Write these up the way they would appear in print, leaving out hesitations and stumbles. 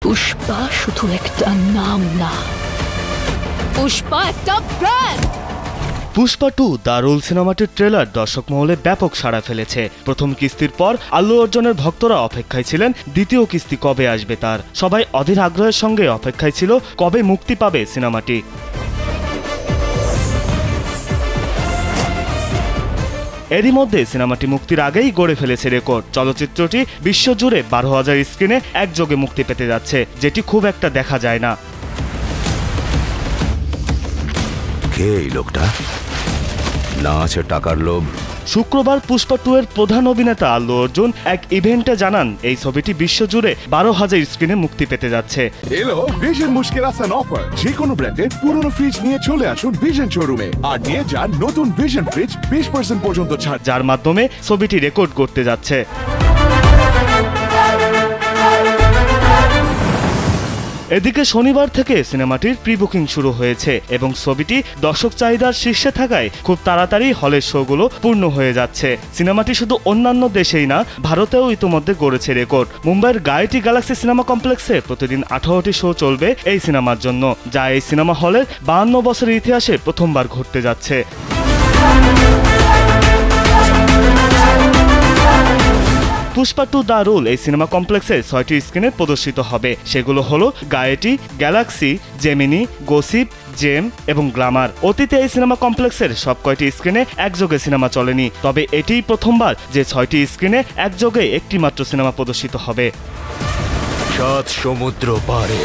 পুষ্পা শুধু একটা নাম না, পুষ্পা একটা ব্র্যান্ড। পুষ্পা 2 দ্য রুল সিনেমাটির ট্রেলার দর্শক মহলে ব্যাপক সাড়া ফেলেছে। প্রথম কিস্তির পর আল্লু অর্জুনের ভক্তরা অপেক্ষায় ছিলেন দ্বিতীয় কিস্তি কবে আসবে তার। সবাই অধীর আগ্রহের সঙ্গে অপেক্ষায় ছিল কবে মুক্তি পাবে সিনেমাটি। এরই মধ্যে সিনেমাটি মুক্তির আগেই গড়ে ফেলেছে রেকর্ড। চলচ্চিত্রটি বিশ্বজুড়ে 12,000 স্ক্রিনে একযোগে মুক্তি পেতে যাচ্ছে, যেটি খুব একটা দেখা যায় না। কে এই লোকটা? না আছে টাকার লোভ। শুক্রবার পুষ্পা 2 এর প্রধান অভিনেতা আল্লু অর্জুন এক ইভেন্টে জানান এই ছবিটি বিশ্বজুড়ে 12,000 স্ক্রিনে মুক্তি পেতে যাচ্ছে। এলো ভিশন মুশকিল আসান অফার। যে কোনো ব্র্যান্ডের পুরনো ফ্রিজ নিয়ে চলে আসুন ভিশন শোরুমে আর নিয়ে যান নতুন ভিশন ফ্রিজ 20% পর্যন্ত ছাড়, যার মাধ্যমে ছবিটি রেকর্ড করতে যাচ্ছে। এদিকে শনিবার থেকে সিনেমাটির প্রি বুকিং শুরু হয়েছে এবং ছবিটি দর্শক চাহিদার শীর্ষে থাকায় খুব তাড়াতাড়ি হলের শোগুলো পূর্ণ হয়ে যাচ্ছে। সিনেমাটি শুধু অন্যান্য দেশেই না, ভারতেও ইতিমধ্যে গড়েছে রেকর্ড। মুম্বাইয়ের গায়টি গ্যালাক্সি সিনেমা কমপ্লেক্সে প্রতিদিন 18টি শো চলবে এই সিনেমার জন্য, যা এই সিনেমা হলের 52 বছরের ইতিহাসে প্রথমবার ঘটতে যাচ্ছে। পুষ্পা 2 দ্য রুল এই সিনেমা কমপ্লেক্সে 6টি স্ক্রিনে প্রদর্শিত হবে। সেগুলো হলো গায়েটি, গ্যালাক্সি, জেমিনি, গসিপ, জেম এবং গ্ল্যামার। অতীতে এই সিনেমা কমপ্লেক্সের সব কয়টি স্ক্রিনে একযোগে সিনেমা চলেনি, তবে এটিই প্রথমবার যে 6টি স্ক্রিনে একযোগে একটি মাত্র সিনেমা প্রদর্শিত হবে। 7 সমুদ্র পারে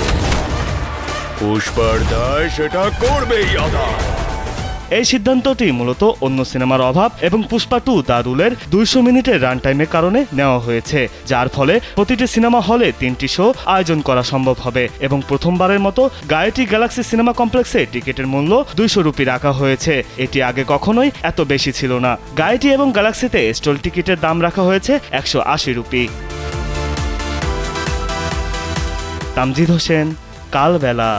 পুষ্পার দায় সেটা করবেই আদায়। এই সিদ্ধান্তটি মূলত অন্য সিনেমার অভাব এবং পুষ্পা 2 দ্য রুলের 200 মিনিটের রান টাইমের কারণে নেওয়া হয়েছে, যার ফলে প্রতিটি সিনেমা হলে 3টি শো আয়োজন করা সম্ভব হবে এবং প্রথমবারের মতো গায়েটি গ্যালাক্সি সিনেমা কমপ্লেক্সে টিকিটের মূল্য 200 রুপি রাখা হয়েছে। এটি আগে কখনোই এত বেশি ছিল না। গায়েটি এবং গ্যালাক্সিতে স্টল টিকিটের দাম রাখা হয়েছে 180 রুপি। তামজিদ হোসেন, কালবেলা।